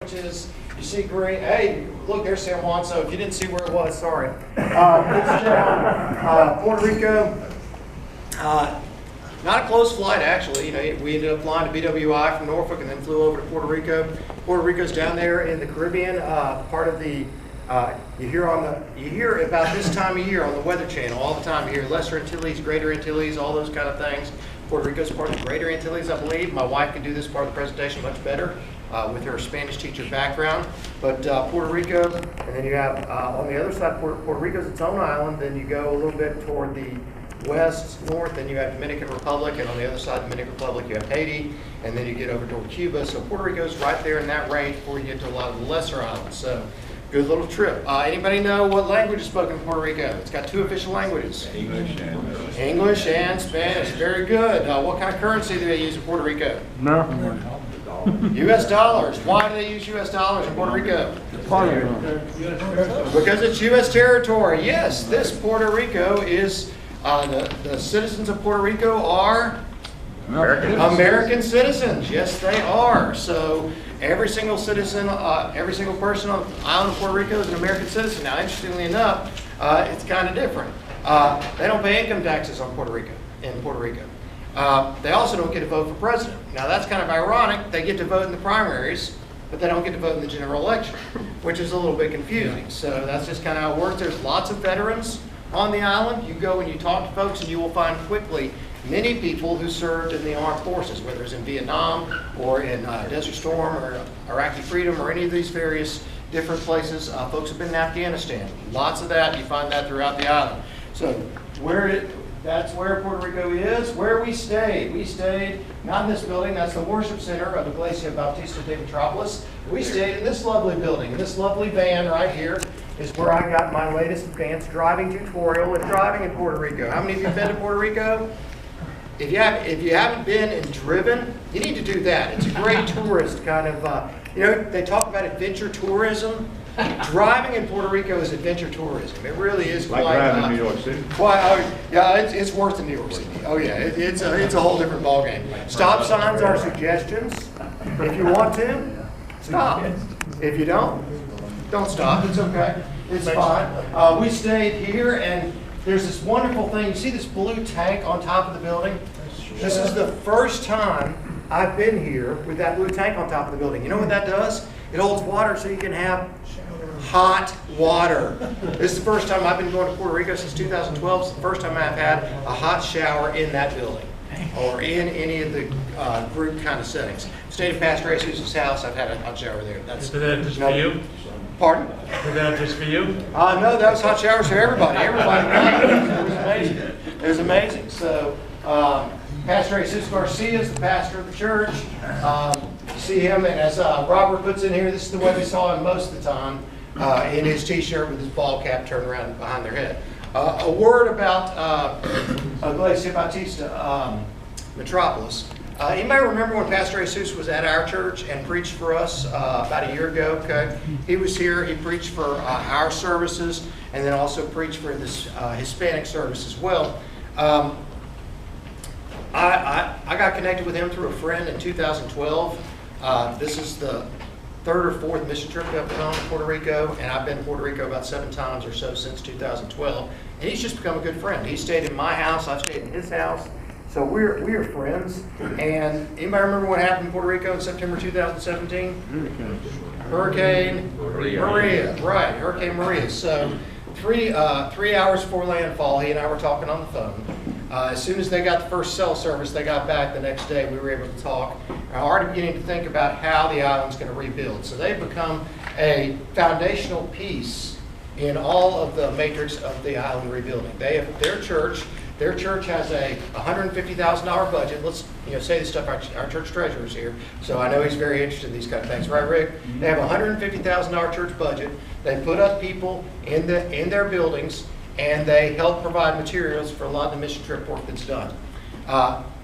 Is you see green. Hey, look, there's San Juan. So if you didn't see where it was, sorry. It's down Puerto Rico. Not a close flight, actually. You know, we ended up flying to BWI from Norfolk and then flew over to Puerto Rico. Puerto Rico's down there in the Caribbean, part of the. You hear about this time of year on the Weather Channel all the time. You hear Lesser Antilles, Greater Antilles, all those kind of things. Puerto Rico's part of the Greater Antilles, I believe. My wife can do this part of the presentation much better with her Spanish teacher background. But Puerto Rico, and then you have on the other side, Puerto Rico's its own island. Then you go a little bit toward the west, north, then you have Dominican Republic, and on the other side of Dominican Republic you have Haiti, and then you get over toward Cuba. So Puerto Rico's right there in that range before you get to a lot of the lesser islands. So good little trip. Anybody know what language is spoken in Puerto Rico? It's got two official languages. English and Spanish. Very good. What kind of currency do they use in Puerto Rico? No. U.S. dollars. Why do they use U.S. dollars in Puerto Rico? Because it's U.S. territory. Yes, this Puerto Rico is, the citizens of Puerto Rico are American citizens. Yes, they are. So every single citizen, every single person on the island of Puerto Rico is an American citizen. Now, interestingly enough, it's kind of different. They don't pay income taxes on Puerto Rico, in Puerto Rico. They also don't get to vote for president. Now, that's kind of ironic. They get to vote in the primaries, but they don't get to vote in the general election, which is a little bit confusing. So that's just kind of how it works. There's lots of veterans on the island. You go and you talk to folks, and you will find quickly many people who served in the armed forces, whether it's in Vietnam or in Desert Storm or Iraqi Freedom or any of these various different places. Folks have been in Afghanistan. Lots of that. You find that throughout the island. So that's where Puerto Rico is. Where we stayed not in this building. That's the worship center of Iglesia Bautista de Metropolis. We stayed in this lovely building. This lovely van right here is where I got my latest advanced driving tutorial in driving in Puerto Rico. How many of you have been to Puerto Rico? If you haven't been and driven, you need to do that. It's a great tourist kind of, you know, they talk about adventure tourism. Driving in Puerto Rico is adventure tourism. It really is like quite. Driving in New York City. Yeah, it's worse than New York City. Oh yeah, it's a whole different ballgame. Stop signs are suggestions. If you want to, stop. If you don't stop. It's okay. It's fine. We stayed here, and there's this wonderful thing. You see this blue tank on top of the building? This is the first time I've been here with that blue tank on top of the building. You know what that does? It holds water so you can have hot water. This is the first time I've been going to Puerto Rico since 2012. It's the first time I've had a hot shower in that building or in any of the group kind of settings. Stayed at Pastor Jesus' house. I've had a hot shower there. Is that just for you? Pardon? Is that just for you? No, that was hot showers for everybody. Everybody loved it. It was amazing. It was amazing. So, Pastor Jesus Garcia is the pastor of the church. See him, and as Robert puts in here, this is the way we saw him most of the time, in his t-shirt with his ball cap turned around behind their head. A word about Iglesia Bautista Metropolis. Anybody remember when Pastor Jesus was at our church and preached for us about a year ago? Okay, he was here. He preached for our services, and then also preached for this Hispanic service as well. I got connected with him through a friend in 2012. This is the third or fourth mission trip I've been on to Puerto Rico, and I've been to Puerto Rico about 7 times or so since 2012. And he's just become a good friend. He stayed in my house. I've stayed in his house. So we're friends. And anybody remember what happened in Puerto Rico in September 2017? Hurricane Maria. Right, Hurricane Maria. So 3 hours before landfall, he and I were talking on the phone. As soon as they got the first cell service, they got back the next day, we were able to talk. And already beginning to think about how the island's going to rebuild. So they've become a foundational piece in all of the matrix of the island rebuilding. They have their church has a $150,000 budget. Let's say this stuff. Our church treasurer's here, so I know he's very interested in these kind of things, right, Rick? They have a $150,000 church budget. They put up people in their buildings, and they help provide materials for a lot of the mission trip work that's done.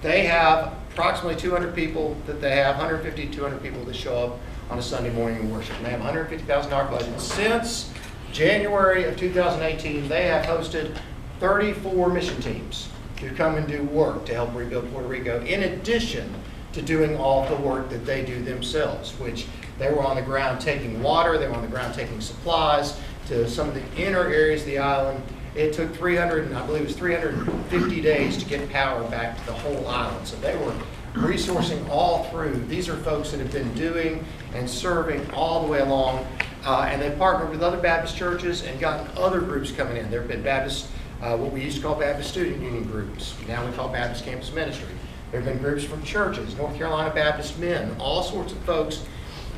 They have approximately 200 people that they have, 150 to 200 people that show up on a Sunday morning in worship. And they have a $150,000 budget. Since January of 2018, they have hosted 34 mission teams to come and do work to help rebuild Puerto Rico, in addition to doing all the work that they do themselves, which They were on the ground taking water, they were on the ground taking supplies to some of the inner areas of the island. It took 350 days to get power back to the whole island. So they were resourcing all through. These are folks that have been doing and serving all the way along. And they partnered with other Baptist churches and gotten other groups coming in. There have been Baptist, what we used to call Baptist Student Union groups. Now we call Baptist Campus Ministry. There have been groups from churches, North Carolina Baptist Men, all sorts of folks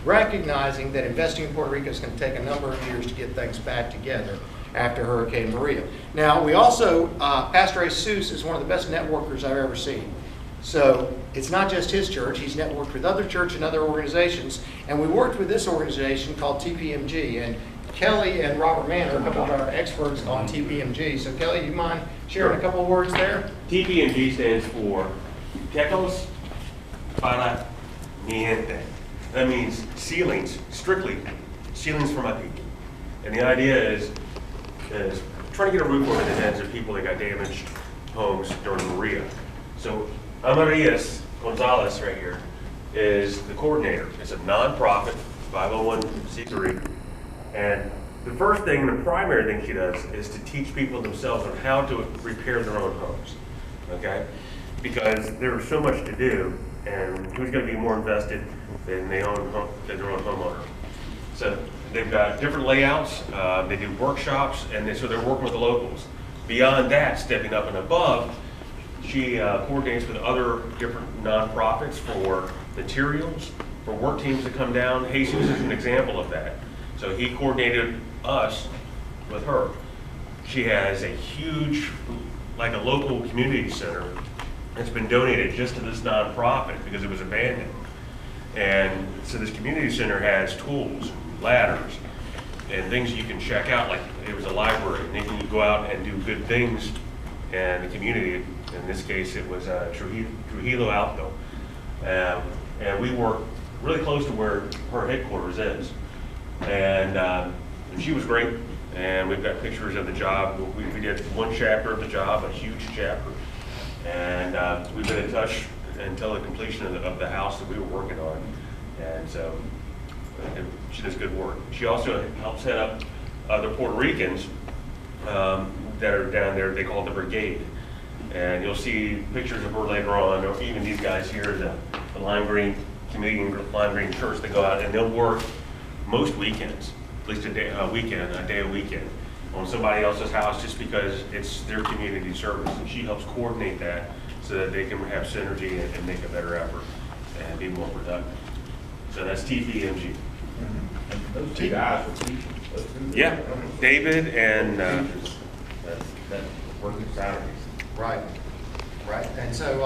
recognizing that investing in Puerto Rico is going to take a number of years to get things back together after Hurricane Maria. Now, we also, Pastor Jesus is one of the best networkers I've ever seen. So it's not just his church, he's networked with other churches and other organizations, and we worked with this organization called TPMG, and Kelly and Robert Mann are a couple of our experts on TPMG. So Kelly, you mind sharing a couple of words there? TPMG stands for Tecos para Niente. That means ceilings, strictly ceilings for my people. And the idea is trying to get a roof over the heads of people that got damaged homes during Maria. So Amarillas Gonzalez right here is the coordinator. It's a nonprofit, 501c3. And the first thing, the primary thing she does is to teach people themselves on how to repair their own homes, okay? Because there's so much to do, and who's going to be more invested than their own homeowner? So they've got different layouts, they do workshops, and so they're working with the locals. Beyond that, stepping up and above, she coordinates with other different nonprofits for materials, for work teams to come down. Jesus is an example of that. So he coordinated us with her. She has a huge, like a local community center that's been donated just to this nonprofit because it was abandoned. And so this community center has tools, ladders, and things you can check out, like it was a library, and then you can go out and do good things in the community. In this case, it was Trujillo Alto. And we work really close to where her headquarters is. And she was great, and we've got pictures of the job. We did one chapter of the job, a huge chapter. And we've been in touch until the completion of the house that we were working on. And so she does good work. She also helps head up the Puerto Ricans that are down there. They call it the brigade. And you'll see pictures of her later on, or even these guys here, the Lime Green Community Lime Green Church. They go out and they'll work most weekends, at least a day a weekend, on somebody else's house just because it's their community service. And she helps coordinate that so that they can have synergy and make a better effort and be more productive. So that's TPMG. Those two guys were teaching. Yeah, David and that working Saturdays. Right, right. And so